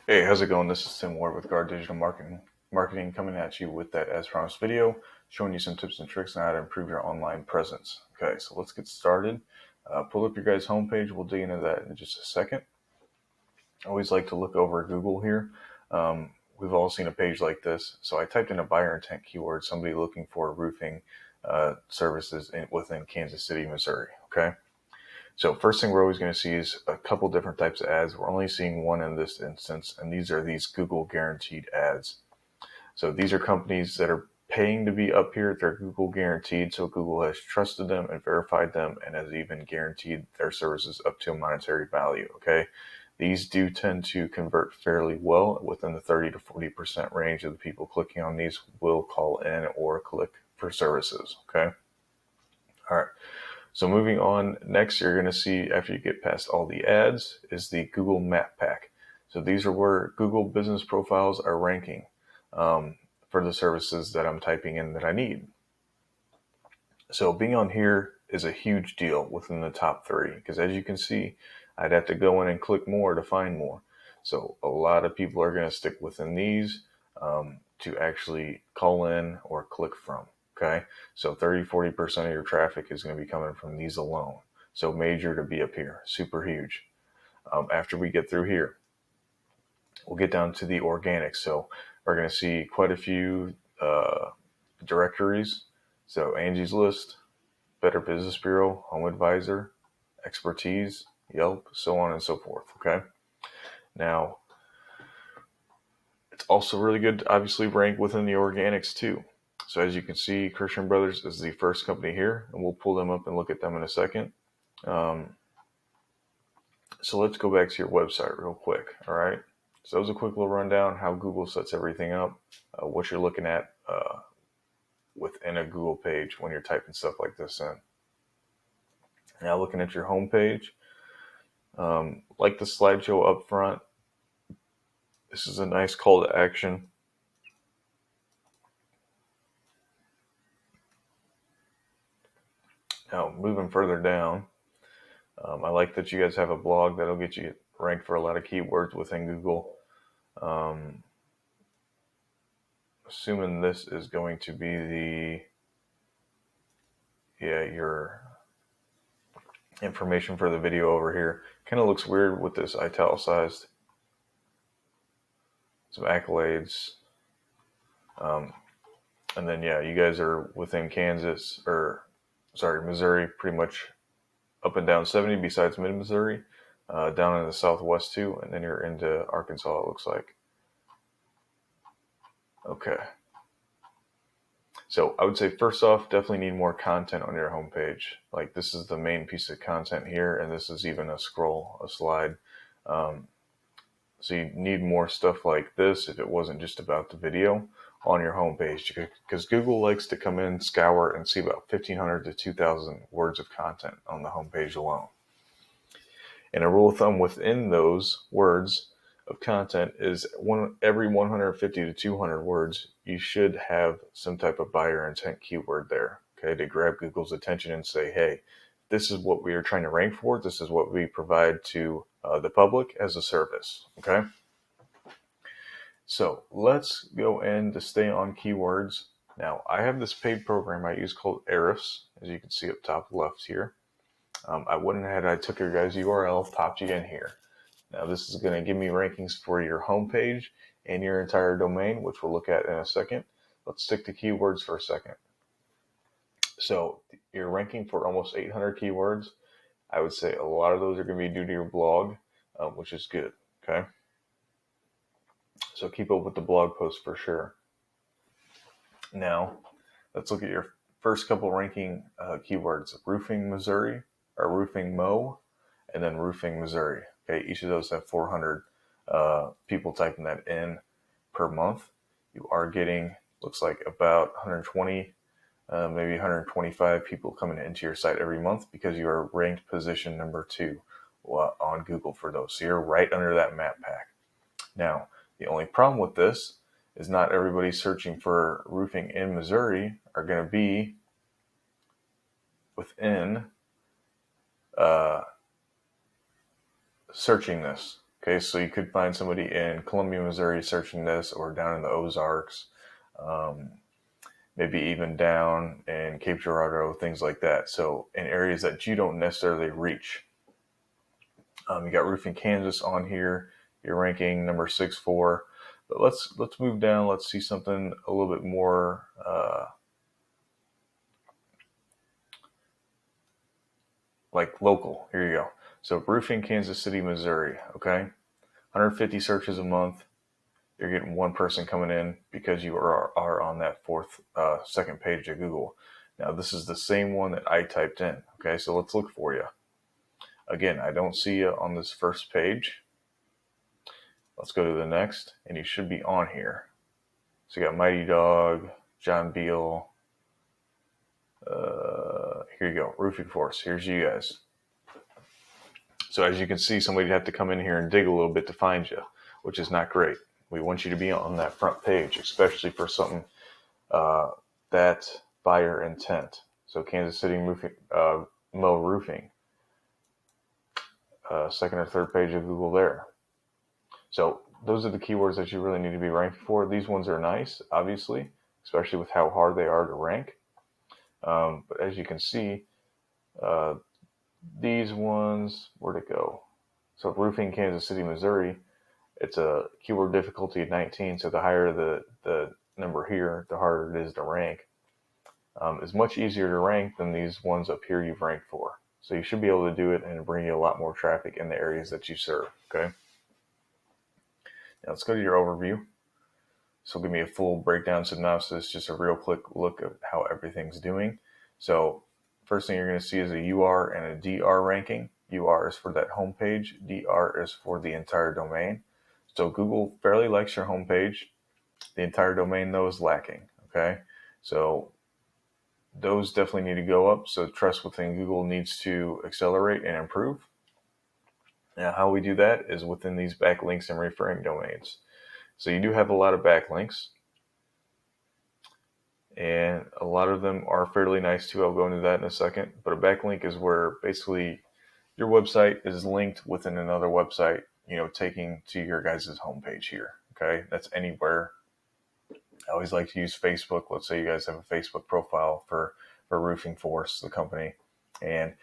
Hey, how's it going? This is Tim Ward with Guard Digital Marketing coming at you with that as promised video, showing you some tips and tricks on how to improve your online presence. Okay, so let's get started. Pull up your guys' homepage. We'll dig into that in just a second. I always like to look over Google here. We've all seen a page like this. So I typed in a buyer intent keyword, somebody looking for roofing services within Kansas City, Missouri. Okay. So first thing we're always going to see is a couple different types of ads. We're only seeing one in this instance, and these are these Google guaranteed ads. So these are companies that are paying to be up here. They're Google guaranteed, so Google has trusted them and verified them and has even guaranteed their services up to a monetary value, okay? These do tend to convert fairly well. Within the 30 to 40% range of the people clicking on these will call in or click for services, okay? All right. So moving on, next you're going to see, after you get past all the ads, is the Google Map Pack. So these are where Google business profiles are ranking for the services that I'm typing in that I need. So being on here is a huge deal within the top 3, because as you can see, I'd have to go in and click more to find more. So a lot of people are going to stick within these to actually call in or click from. Okay, so 30-40% of your traffic is going to be coming from these alone. So major to be up here, super huge. After we get through here, we'll get down to the organic. So we're going to see quite a few directories. So Angie's List, Better Business Bureau, Home Advisor, Expertise, Yelp, so on and so forth. Okay, now it's also really good to obviously rank within the organics too. So as you can see, Christian Brothers is the first company here, and we'll pull them up and look at them in a second. So let's go back to your website real quick. All right. So that was a quick little rundown how Google sets everything up, what you're looking at within a Google page when you're typing stuff like this in. Now looking at your home page, like the slideshow up front, this is a nice call to action. Now, moving further down, I like that you guys have a blog that'll get you ranked for a lot of keywords within Google. Assuming this is going to be your information for the video over here. Kind of looks weird with this italicized. Some accolades. And then, you guys are within Missouri, pretty much up and down 70 besides mid-Missouri, down in the southwest too, and then you're into Arkansas, it looks like. Okay. So I would say first off, definitely need more content on your homepage. Like this is the main piece of content here, and this is even a slide. So you need more stuff like this if it wasn't just about the video on your homepage, because Google likes to come in, scour, and see about 1,500 to 2,000 words of content on the homepage alone. And a rule of thumb within those words of content is every 150 to 200 words, you should have some type of buyer intent keyword there, okay, to grab Google's attention and say, hey, this is what we are trying to rank for. This is what we provide to the public as a service, okay? So let's go in to stay on keywords. Now, I have this paid program I use called Ahrefs, as you can see up top left here. I went ahead, I took your guys' URL, popped you in here. Now, this is going to give me rankings for your homepage and your entire domain, which we'll look at in a second. Let's stick to keywords for a second. So you're ranking for almost 800 keywords. I would say a lot of those are going to be due to your blog, which is good, okay? So keep up with the blog post for sure. Now, let's look at your first couple ranking keywords: roofing Missouri, or roofing Mo, and then roofing Missouri. Okay, each of those have 400 people typing that in per month. You are getting, looks like about 120, maybe 125 people coming into your site every month because you are ranked position number 2 on Google for those. So you're right under that map pack. Now, the only problem with this is not everybody searching for roofing in Missouri are going to be within searching this. Okay, so you could find somebody in Columbia, Missouri searching this, or down in the Ozarks, um, maybe even down in Cape Girardeau, things like that. So in areas that you don't necessarily reach. You got Roofing Kansas on here. You're ranking number 6-4. But let's move down. Let's see something a little bit more like local. Here you go. So Roofing Kansas City, Missouri. Okay, 150 searches a month. You're getting one person coming in because you are on that second page of Google. Now this is the same one that I typed in. Okay, so let's look for you. Again, I don't see you on this first page. Let's go to the next, and you should be on here. So you got Mighty Dog, John Beal. Here you go, Roofing Force. Here's you guys. So as you can see, somebody'd have to come in here and dig a little bit to find you, which is not great. We want you to be on that front page, especially for something that buyer intent. So Kansas City Roofing, Mo Roofing, second or third page of Google there. So those are the keywords that you really need to be ranking for. These ones are nice, obviously, especially with how hard they are to rank. But as you can see, these ones, where'd it go? So Roofing Kansas City, Missouri, it's a keyword difficulty of 19. So the higher the number here, the harder it is to rank. It's much easier to rank than these ones up here you've ranked for. So you should be able to do it and bring you a lot more traffic in the areas that you serve. Okay. Now let's go to your overview. So give me a full breakdown synopsis, just a real quick look at how everything's doing. So first thing you're going to see is a UR and a DR ranking. UR is for that homepage. DR is for the entire domain. So Google fairly likes your homepage. The entire domain, though, is lacking. Okay. So those definitely need to go up. So trust within Google needs to accelerate and improve. Now, how we do that is within these backlinks and referring domains. So you do have a lot of backlinks, and a lot of them are fairly nice too. I'll go into that in a second. But a backlink is where basically your website is linked within another website, taking to your guys' homepage here. Okay, that's anywhere. I always like to use Facebook. Let's say you guys have a Facebook profile for Roofing Force, the company, and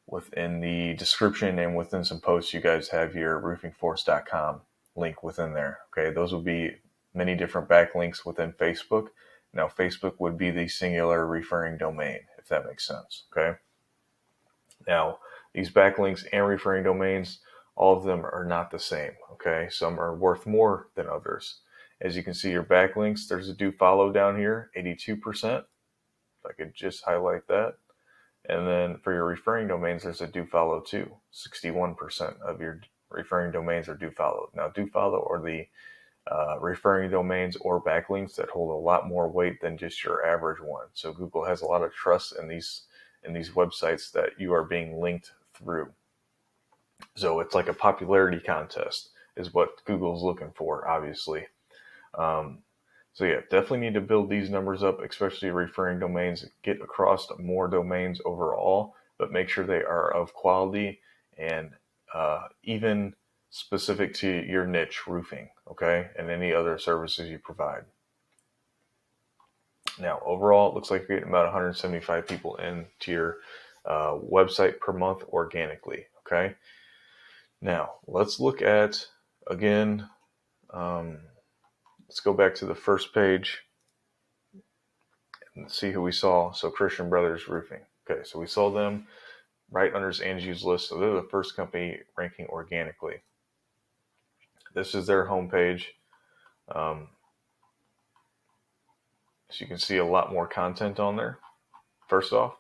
within the description and within some posts, you guys have your roofingforce.com link within there. Okay, those will be many different backlinks within Facebook. Now, Facebook would be the singular referring domain, if that makes sense. Okay. Now, these backlinks and referring domains, all of them are not the same. Okay, some are worth more than others. As you can see, your backlinks, there's a do follow down here, 82%. If I could just highlight that. And then for your referring domains, there's a do follow too. 61% of your referring domains are do follow. Now, do follow are the referring domains or backlinks that hold a lot more weight than just your average one. So Google has a lot of trust in these websites that you are being linked through. So it's like a popularity contest is what Google's looking for, obviously. So yeah, definitely need to build these numbers up, especially referring domains, get across more domains overall, but make sure they are of quality and even specific to your niche, roofing, okay, and any other services you provide. Now, overall, it looks like you're getting about 175 people into your website per month organically, okay? Now, let's look at, again, let's go back to the first page and see who we saw. So Christian Brothers Roofing. Okay, so we saw them right under Angie's list. So they're the first company ranking organically. This is their homepage. So you can see a lot more content on there. First off,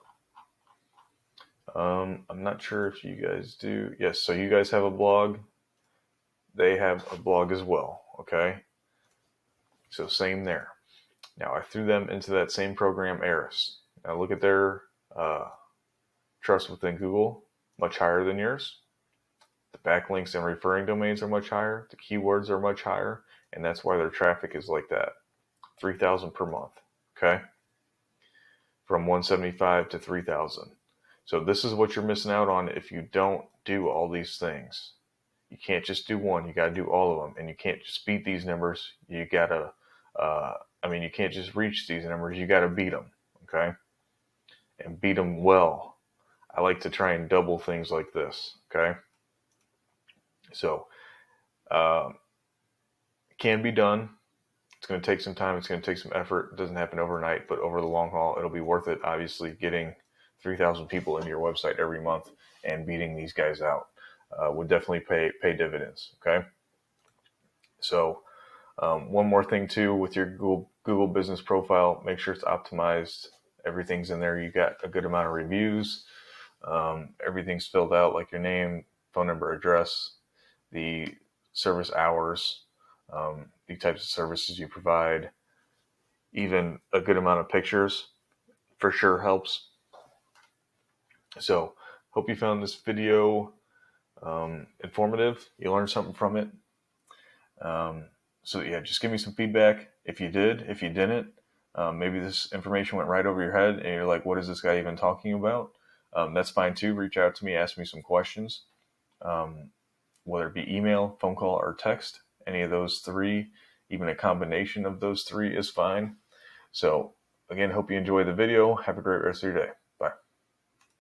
I'm not sure if you guys do. Yes, so you guys have a blog. They have a blog as well, okay? So same there. Now, I threw them into that same program, Eris. Now, look at their trust within Google, much higher than yours. The backlinks and referring domains are much higher. The keywords are much higher. And that's why their traffic is like that. 3,000 per month, okay? From 175 to 3,000. So this is what you're missing out on if you don't do all these things. You can't just do one. You got to do all of them, and you can't just beat these numbers. You gotta, you can't just reach these numbers. You got to beat them, okay, and beat them well. I like to try and double things like this, okay. So, it can be done. It's going to take some time. It's going to take some effort. It doesn't happen overnight, but over the long haul, it'll be worth it. Obviously, getting 3,000 people into your website every month and beating these guys out would definitely pay dividends. Okay. So one more thing too, with your Google business profile, make sure it's optimized. Everything's in there. You got a good amount of reviews. Everything's filled out, like your name, phone number, address, the service hours, the types of services you provide, even a good amount of pictures for sure helps. So hope you found this video informative. You learned something from it. So yeah, just give me some feedback if you did, if you didn't. Maybe this information went right over your head and you're like, what is this guy even talking about? That's fine too. Reach out to me, ask me some questions, whether it be email, phone call, or text. Any of those three, even a combination of those three is fine. So again, hope you enjoy the video. Have a great rest of your day.